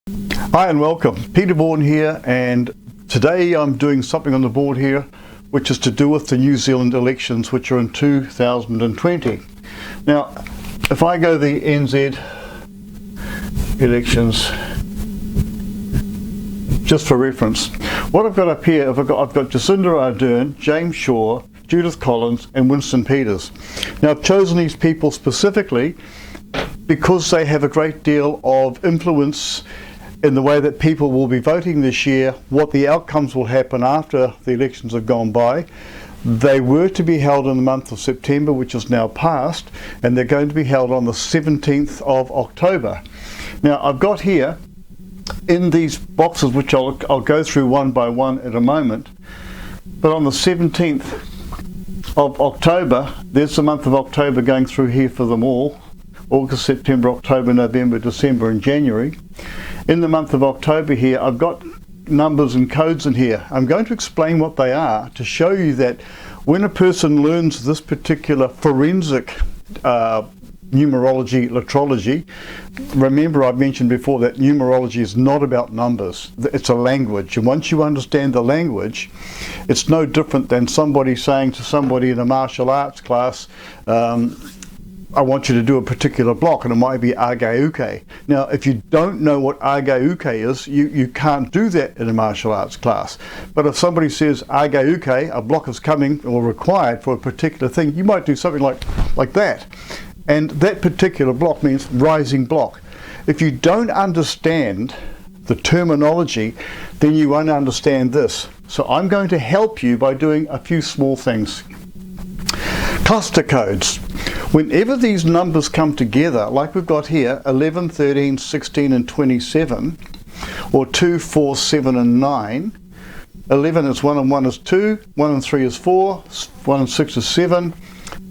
Hi and welcome. Peter Bourne here, and today I'm doing something on the board here which is to do with the New Zealand elections, which are in 2020. Now, if I go the NZ elections, just for reference, what I've got up here, I've got Jacinda Ardern, James Shaw, Judith Collins and Winston Peters. Now I've chosen these people specifically because they have a great deal of influence in the way that people will be voting this year, what the outcomes will happen after the elections have gone by. They were to be held in the month of September, which is now past, and they're going to be held on the 17th of October. Now I've got here in these boxes, which I'll go through one by one in a moment, but on the 17th of October, there's the month of October going through here for them all: August, September, October, November, December and January. In the month of October here, I've got numbers and codes in here. I'm going to explain what they are to show you that when a person learns this particular forensic numerology, Lettrology, remember I've mentioned before that numerology is not about numbers, it's a language, and once you understand the language, it's no different than somebody saying to somebody in a martial arts class, I want you to do a particular block, and it might be Age-uke. Now if you don't know what Age-uke is, you can't do that in a martial arts class. But if somebody says Age-uke, a block is coming or required for a particular thing, you might do something like that. And that particular block means rising block. If you don't understand the terminology, then you won't understand this. So I'm going to help you by doing a few small things. Cluster codes. Whenever these numbers come together, like we've got here, 11, 13, 16 and 27, or 2, 4, 7 and 9, 11 is 1 and 1 is 2, 1 and 3 is 4, 1 and 6 is 7,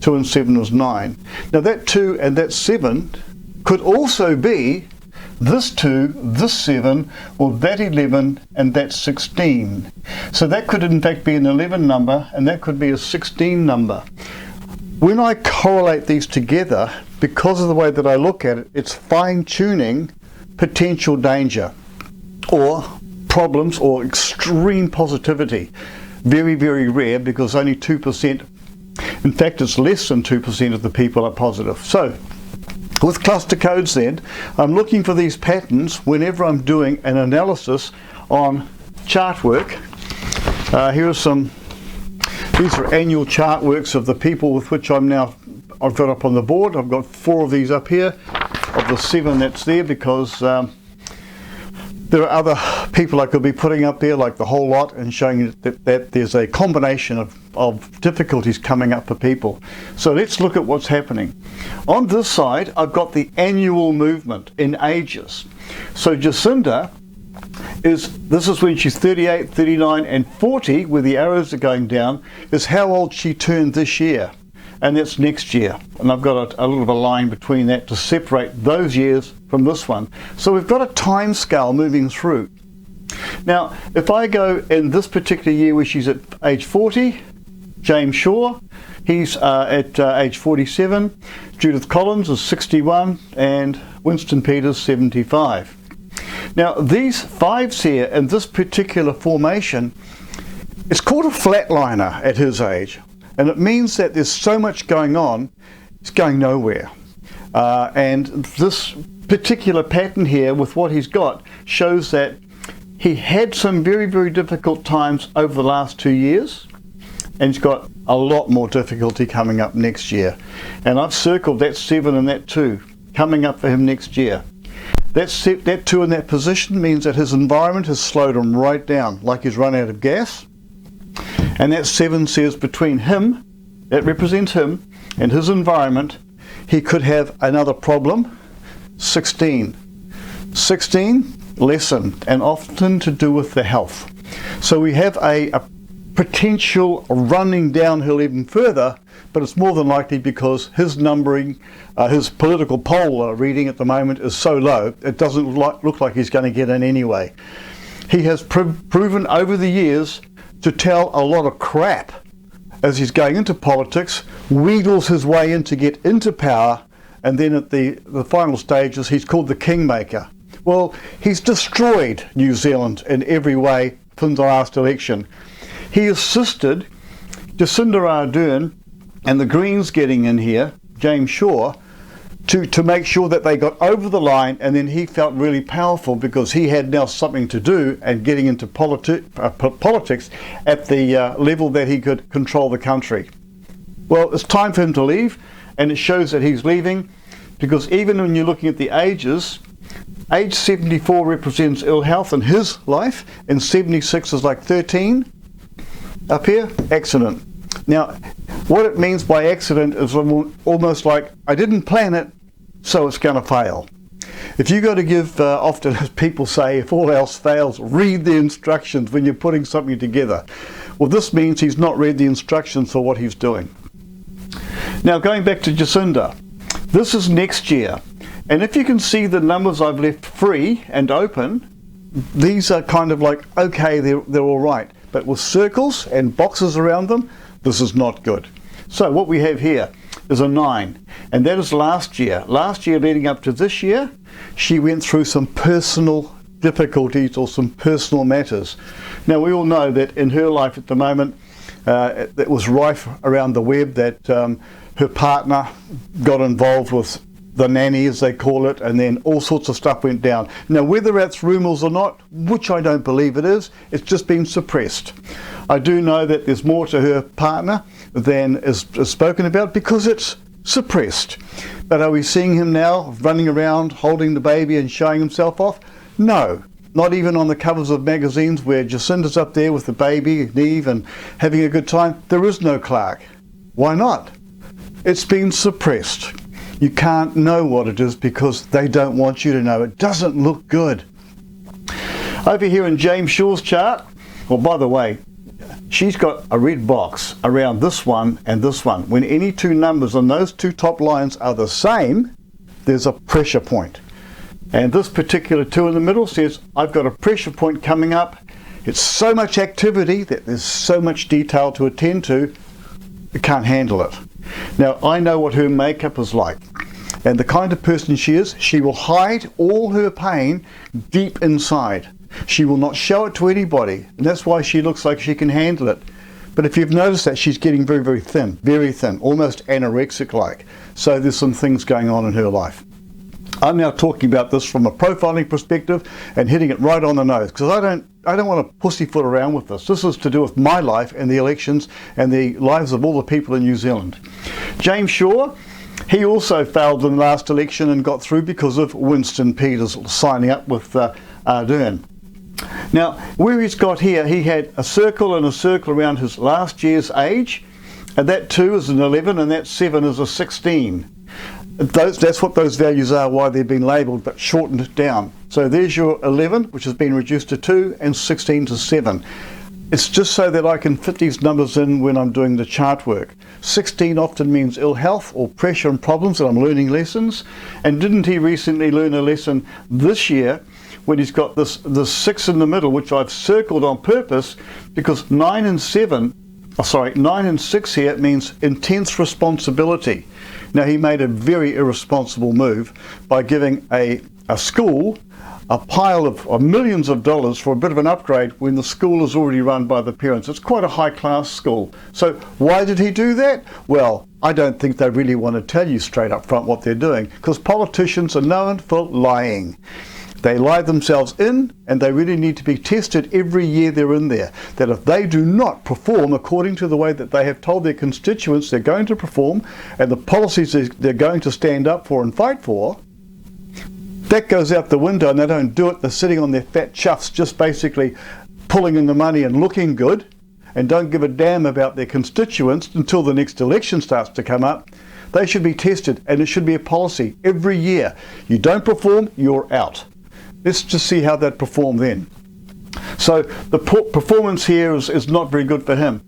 2 and 7 is 9. Now that 2 and that 7 could also be this 2, this 7, or that 11 and that 16. So that could in fact be an 11 number, and that could be a 16 number. When I correlate these together, because of the way that I look at it, it's fine-tuning potential danger or problems or extreme positivity. Very, very rare, because only 2%, in fact it's less than 2% of the people are positive. So with cluster codes then, I'm looking for these patterns whenever I'm doing an analysis on chart work. Here are some. These are annual chart works of the people with which I've got up on the board. I've got 4 of these up here, of the 7 that's there, because there are other people I could be putting up there, like the whole lot, and showing you that there's a combination of difficulties coming up for people. So let's look at what's happening. On this side, I've got the annual movement in ages. So Jacinda, this is when she's 38, 39 and 40, where the arrows are going down, is how old she turned this year, and that's next year. And I've got a little bit of a line between that to separate those years from this one. So we've got a time scale moving through. Now if I go in this particular year where she's at age 40, James Shaw, he's at age 47, Judith Collins is 61 and Winston Peters 75. Now these 5s here in this particular formation, it's called a flatliner at his age, and it means that there's so much going on, it's going nowhere. And this particular pattern here with what he's got shows that he had some very, very difficult times over the last 2 years, and he's got a lot more difficulty coming up next year. And I've circled that 7 and that 2 coming up for him next year. That 2 in that position means that his environment has slowed him right down, like he's run out of gas. And that 7 says between him, that represents him, and his environment, he could have another problem. 16. 16, lesson, and often to do with the health. So we have a potential running downhill even further, but it's more than likely because his numbering, his political poll reading at the moment is so low, it doesn't look like he's going to get in anyway. He has proven over the years to tell a lot of crap as he's going into politics, wheedles his way in to get into power, and then at the final stages he's called the kingmaker. Well, he's destroyed New Zealand in every way from the last election. He assisted Jacinda Ardern and the Greens getting in here, James Shaw, to make sure that they got over the line, and then he felt really powerful because he had now something to do and getting into politics at the level that he could control the country. Well, it's time for him to leave, and it shows that he's leaving because even when you're looking at the ages, age 74 represents ill health in his life, and 76 is like 13 up here, accident. Now, what it means by accident is almost like, I didn't plan it, so it's going to fail. If you got to give, often as people say, if all else fails, read the instructions when you're putting something together. Well, this means he's not read the instructions for what he's doing. Now, going back to Jacinda, this is next year. And if you can see the numbers I've left free and open, these are kind of like, okay, they're all right. But with circles and boxes around them, this is not good. So what we have here is a 9, and that is last year. Last year leading up to this year, she went through some personal difficulties or some personal matters. Now we all know that in her life at the moment, it was rife around the web that her partner got involved with the nanny, as they call it, and then all sorts of stuff went down. Now whether that's rumours or not, which I don't believe it is, it's just been suppressed. I do know that there's more to her partner than is spoken about because it's suppressed. But are we seeing him now running around holding the baby and showing himself off? No, not even on the covers of magazines where Jacinda's up there with the baby, Neve, and having a good time. There is no Clark. Why not? It's been suppressed. You can't know what it is because they don't want you to know. It doesn't look good. Over here in James Shaw's chart, well, by the way, she's got a red box around this one and this one. When any two numbers on those two top lines are the same, there's a pressure point. And this particular 2 in the middle says, I've got a pressure point coming up. It's so much activity that there's so much detail to attend to, you can't handle it. Now, I know what her makeup is like. And the kind of person she is, she will hide all her pain deep inside. She will not show it to anybody, and that's why she looks like she can handle it. But if you've noticed that, she's getting very, very thin, almost anorexic-like. So there's some things going on in her life. I'm now talking about this from a profiling perspective and hitting it right on the nose, because I don't want to pussyfoot around with this. This is to do with my life and the elections and the lives of all the people in New Zealand. James Shaw, he also failed in the last election and got through because of Winston Peters signing up with Ardern. Now, where he's got here, he had a circle and a circle around his last year's age, and that 2 is an 11 and that 7 is a 16. That's what those values are, why they've been labelled but shortened down. So there's your 11, which has been reduced to 2, and 16 to 7. It's just so that I can fit these numbers in when I'm doing the chart work. 16 often means ill health or pressure and problems, and I'm learning lessons. And didn't he recently learn a lesson this year when he's got this 6 in the middle, which I've circled on purpose because 9 and 6 here means intense responsibility. Now, he made a very irresponsible move by giving a school a pile of millions of dollars for a bit of an upgrade when the school is already run by the parents. It's quite a high-class school. So why did he do that? Well, I don't think they really want to tell you straight up front what they're doing, because politicians are known for lying. They lie themselves in, and they really need to be tested every year they're in there. That if they do not perform according to the way that they have told their constituents they're going to perform, and the policies they're going to stand up for and fight for, that goes out the window and they don't do it. They're sitting on their fat chuffs, just basically pulling in the money and looking good, and don't give a damn about their constituents until the next election starts to come up. They should be tested, and it should be a policy every year. You don't perform, you're out. Let's just see how that performed then. So the performance here is not very good for him.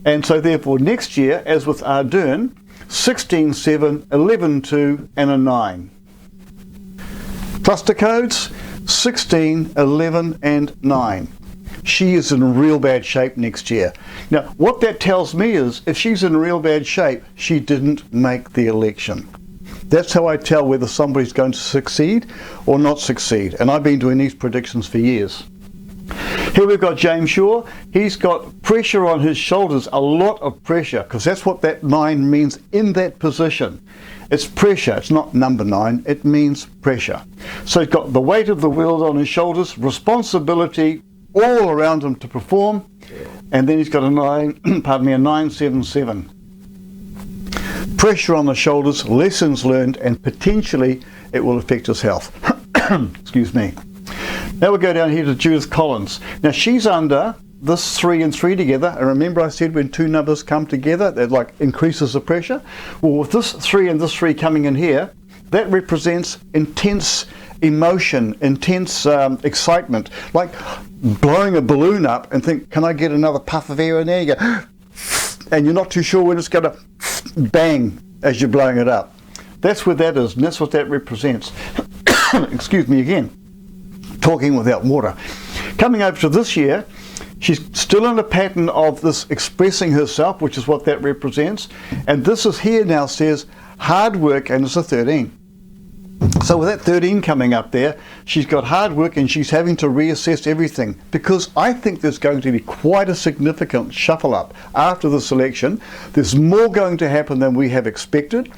And so therefore next year, as with Ardern, 16, 7, 11, 2 and a 9. Cluster codes, 16, 11 and 9. She is in real bad shape next year. Now, what that tells me is if she's in real bad shape, she didn't make the election. That's how I tell whether somebody's going to succeed or not succeed. And I've been doing these predictions for years. Here we've got James Shaw. He's got pressure on his shoulders, a lot of pressure, because that's what that 9 means in that position. It's pressure, it's not number 9, it means pressure. So he's got the weight of the world on his shoulders, responsibility all around him to perform, and then he's got a 977. Pressure on the shoulders, lessons learned, and potentially it will affect his health. Excuse me. Now we'll go down here to Judith Collins. Now she's under this 3 and 3 together, and remember I said when 2 numbers come together, that like increases the pressure? Well, with this 3 and this 3 coming in here, that represents intense emotion, intense excitement, like blowing a balloon up and think, can I get another puff of air in there? You go, and you're not too sure when it's going to bang as you're blowing it up. That's where that is, and that's what that represents. Excuse me again. Talking without water. Coming over to this year, she's still in a pattern of this expressing herself, which is what that represents. And this is here now says hard work, and it's a 13. So with that 13 coming up there, she's got hard work and she's having to reassess everything, because I think there's going to be quite a significant shuffle up after this election. There's more going to happen than we have expected.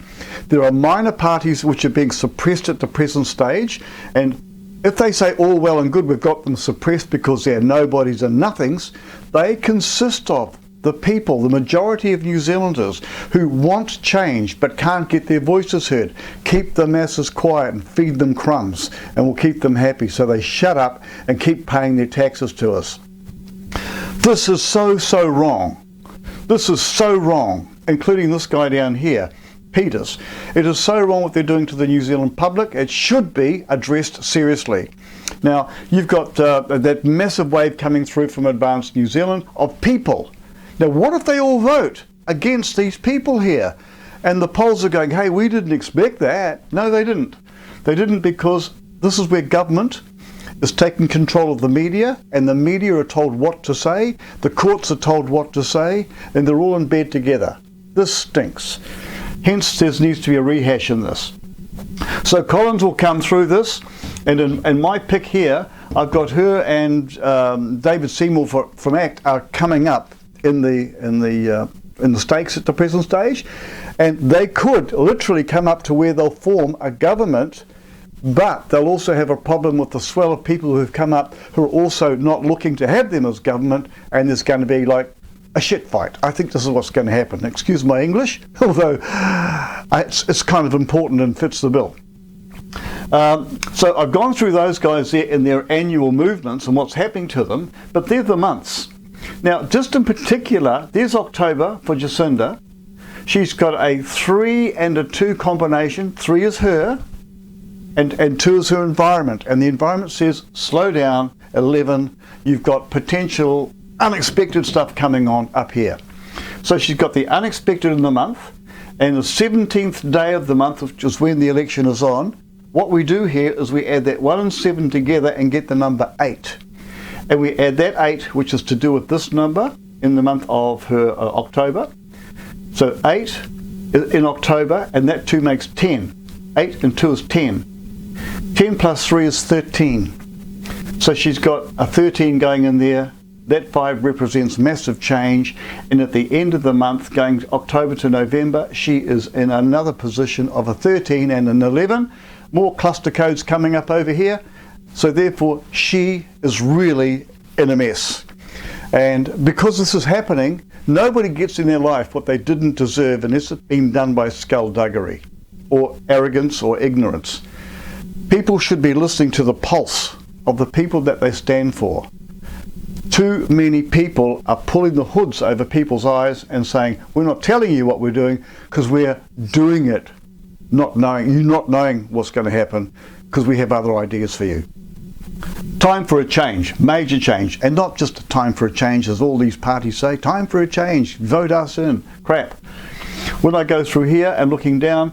There are minor parties which are being suppressed at the present stage, and if they say all well and good, we've got them suppressed because they're nobodies and nothings, they consist of the people, the majority of New Zealanders who want change but can't get their voices heard. Keep the masses quiet and feed them crumbs, and we'll keep them happy, so they shut up and keep paying their taxes to us. This is so wrong. This is so wrong, including this guy down here, Peters. It is so wrong what they're doing to the New Zealand public. It should be addressed seriously. Now, you've got that massive wave coming through from Advanced New Zealand of people. Now, what if they all vote against these people here? And the polls are going, hey, we didn't expect that. No, they didn't. They didn't, because this is where government is taking control of the media, and the media are told what to say, the courts are told what to say, and they're all in bed together. This stinks. Hence, there needs to be a rehash in this. So Collins will come through this, and in my pick here, I've got her and David Seymour from ACT are coming up in the stakes at the present stage, and they could literally come up to where they'll form a government, but they'll also have a problem with the swell of people who have come up who are also not looking to have them as government, and there's going to be like a shit fight. I think this is what's going to happen. Excuse my English, although it's kind of important and fits the bill. So I've gone through those guys there in their annual movements and what's happening to them, but they're the months. Now, just in particular, there's October for Jacinda. She's got a 3 and a 2 combination. 3 is her, and 2 is her environment. And the environment says, slow down. 11, you've got potential unexpected stuff coming on up here. So she's got the unexpected in the month, and the 17th day of the month, which is when the election is on, what we do here is we add that 1 and 7 together and get the number 8. And we add that 8, which is to do with this number in the month of her October. So 8 in October, and that 2 makes 10. 8 and 2 is 10. 10 plus 3 is 13. So she's got a 13 going in there. That 5 represents massive change, and at the end of the month, going October to November, she is in another position of a 13 and an 11. More cluster codes coming up over here. So therefore, she is really in a mess. And because this is happening, nobody gets in their life what they didn't deserve unless it's been done by skullduggery or arrogance or ignorance. People should be listening to the pulse of the people that they stand for. Too many people are pulling the hoods over people's eyes and saying, we're not telling you what we're doing because we're doing it, not knowing what's going to happen because we have other ideas for you. Time for a change, major change, and not just a time for a change as all these parties say, time for a change, vote us in, crap. When I go through here and looking down,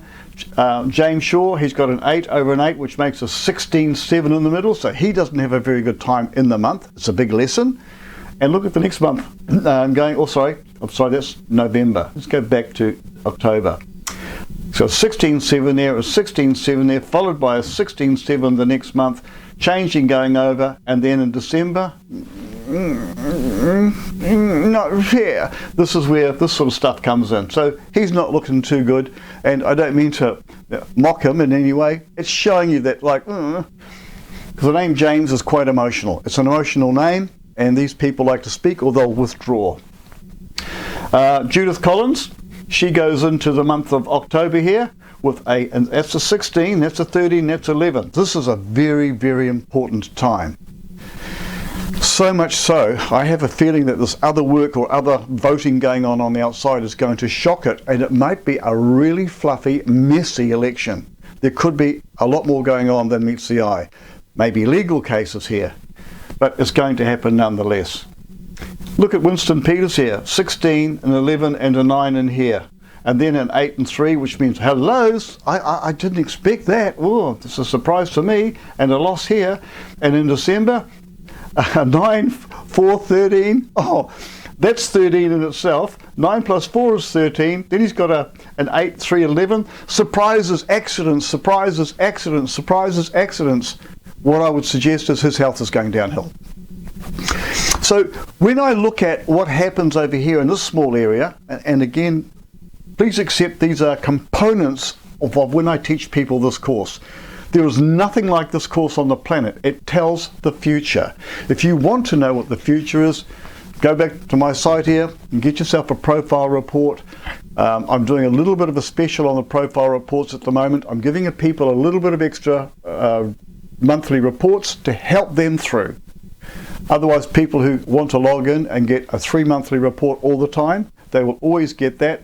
James Shaw, he's got an 8 over an 8, which makes a 16-7 in the middle, so he doesn't have a very good time in the month. It's a big lesson. And look at the next month. I'm sorry, that's November. Let's go back to October. So 16.7 there, a 16.7 there, followed by a 16.7 the next month, changing, going over, and then in December, not here. This is where this sort of stuff comes in. So he's not looking too good, and I don't mean to mock him in any way. It's showing you that, like, because the name James is quite emotional. It's an emotional name, and these people like to speak or they'll withdraw. Judith Collins, she goes into the month of October here with and that's a 16, that's a 13, that's 11. This is a very, very important time. So much so, I have a feeling that this other work or other voting going on the outside is going to shock it, and it might be a really fluffy, messy election. There could be a lot more going on than meets the eye. Maybe legal cases here, but it's going to happen nonetheless. Look at Winston Peters here, 16, an 11 and a 9 in here. And then an 8 and 3, which means hellos. I didn't expect that. Oh, this is a surprise to me. And a loss here. And in December, 9, 4, 13. Oh, that's 13 in itself. 9 plus 4 is 13. Then he's got an 8, 3, 11. Surprises, accidents, surprises, accidents, surprises, accidents. What I would suggest is his health is going downhill. So when I look at what happens over here in this small area, and again, please accept these are components of when I teach people this course. There is nothing like this course on the planet. It tells the future. If you want to know what the future is, go back to my site here and get yourself a profile report. I'm doing a little bit of a special on the profile reports at the moment. I'm giving people a little bit of extra monthly reports to help them through. Otherwise, people who want to log in and get a 3 monthly report all the time, they will always get that.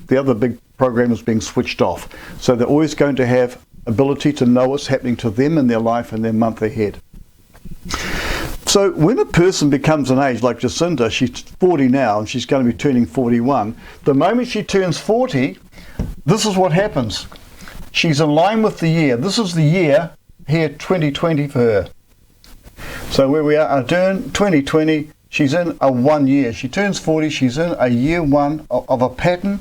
The other big program is being switched off. So they're always going to have ability to know what's happening to them in their life and their month ahead. So when a person becomes an age like Jacinda, she's 40 now and she's going to be turning 41. The moment she turns 40, this is what happens. She's in line with the year. This is the year here, 2020 for her. So where we are, turn 2020, she's in a 1 year. She turns 40, she's in a year 1 of a pattern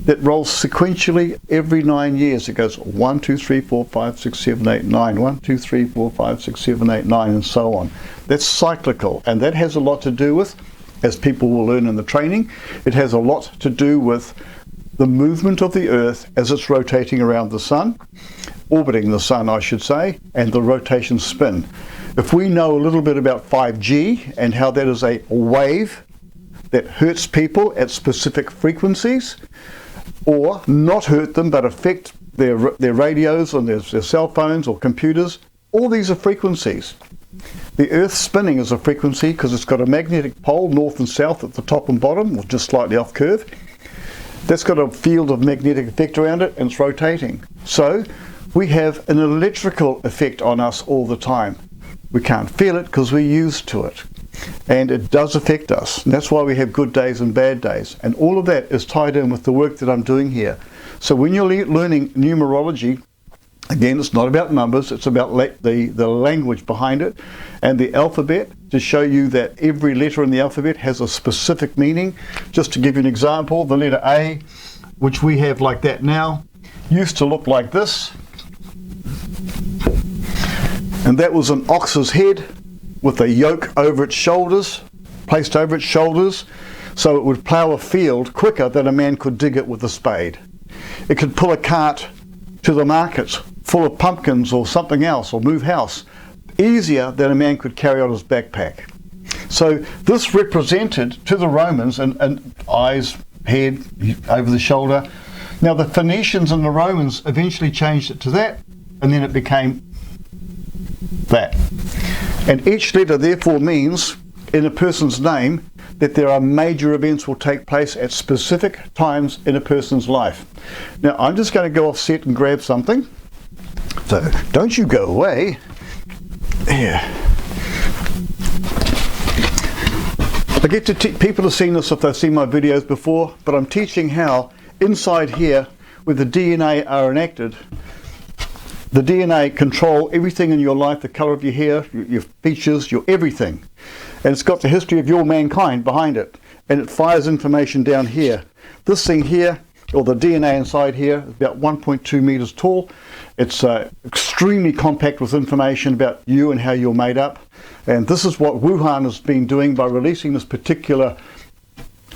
that rolls sequentially every 9 years. It goes 1, 2, 3, 4, 5, 6, 7, 8, 9. 1, 2, 3, 4, 5, 6, 7, 8, 9, and so on. That's cyclical, and that has a lot to do with, as people will learn in the training, it has a lot to do with the movement of the Earth as it's rotating around the Sun, orbiting the Sun, I should say, and the rotation spin. If we know a little bit about 5G and how that is a wave that hurts people at specific frequencies, or not hurt them but affect their radios and their cell phones or computers, all these are frequencies. The Earth spinning is a frequency because it's got a magnetic pole north and south at the top and bottom, or just slightly off curve. That's got a field of magnetic effect around it and it's rotating. So we have an electrical effect on us all the time. We can't feel it because we're used to it. And it does affect us. And that's why we have good days and bad days. And all of that is tied in with the work that I'm doing here. So when you're learning numerology, again, it's not about numbers, it's about the language behind it and the alphabet, to show you that every letter in the alphabet has a specific meaning. Just to give you an example, the letter A, which we have like that now, used to look like this. And that was an ox's head with a yoke over its shoulders, placed over its shoulders, so it would plough a field quicker than a man could dig it with a spade. It could pull a cart to the markets full of pumpkins or something else, or move house, easier than a man could carry on his backpack. So this represented to the Romans and eyes, head, over the shoulder. Now the Phoenicians and the Romans eventually changed it to that, and then it became that. And each letter therefore means, in a person's name, that there are major events will take place at specific times in a person's life. Now I'm just going to go off set and grab something. So don't you go away. Here. I get to people have seen this if they've seen my videos before, but I'm teaching how inside here, where the DNA are enacted, the DNA control everything in your life, the colour of your hair, your features, your everything. And it's got the history of your mankind behind it. And it fires information down here. This thing here or the DNA inside here, is about 1.2 meters tall. It's extremely compact with information about you and how you're made up. And this is what Wuhan has been doing by releasing this particular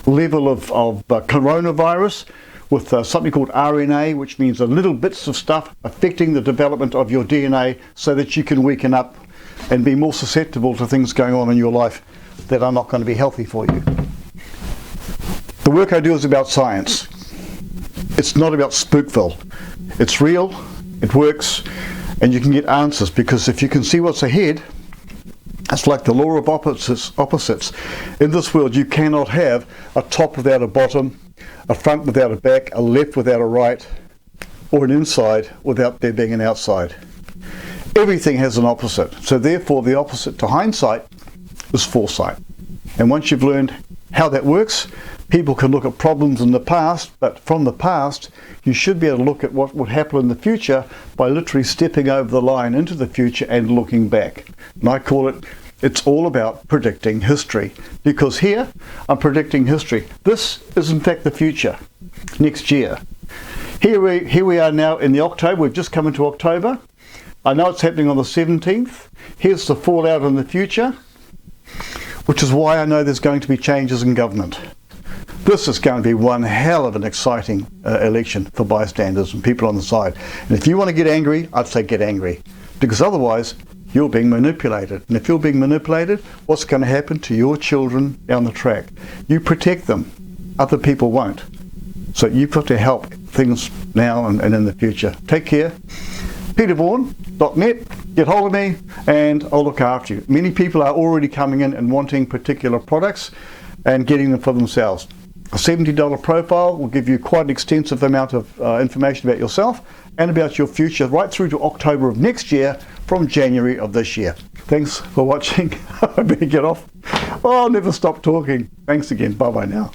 level of coronavirus with something called RNA, which means the little bits of stuff affecting the development of your DNA so that you can weaken up and be more susceptible to things going on in your life that are not going to be healthy for you. The work I do is about science. It's not about Spookville. It's real, it works, and you can get answers, because if you can see what's ahead, it's like the law of opposites. In this world, you cannot have a top without a bottom, a front without a back, a left without a right, or an inside without there being an outside. Everything has an opposite. So therefore, the opposite to hindsight is foresight. And once you've learned how that works, people can look at problems in the past, but from the past, you should be able to look at what would happen in the future by literally stepping over the line into the future and looking back. And I call it, it's all about predicting history, because here I'm predicting history. This is in fact the future, next year. Here we are now in the October. We've just come into October. I know it's happening on the 17th. Here's the fallout in the future, which is why I know there's going to be changes in government. This is going to be one hell of an exciting election for bystanders and people on the side. And if you want to get angry, I'd say get angry, because otherwise you're being manipulated. And if you're being manipulated, what's going to happen to your children down the track? You protect them, other people won't. So you've got to help things now and in the future. Take care. petervaughan.net, get hold of me and I'll look after you. Many people are already coming in and wanting particular products and getting them for themselves. A $70 profile will give you quite an extensive amount of information about yourself and about your future right through to October of next year from January of this year. Thanks for watching. I better get off. Oh, I'll never stop talking. Thanks again. Bye-bye now.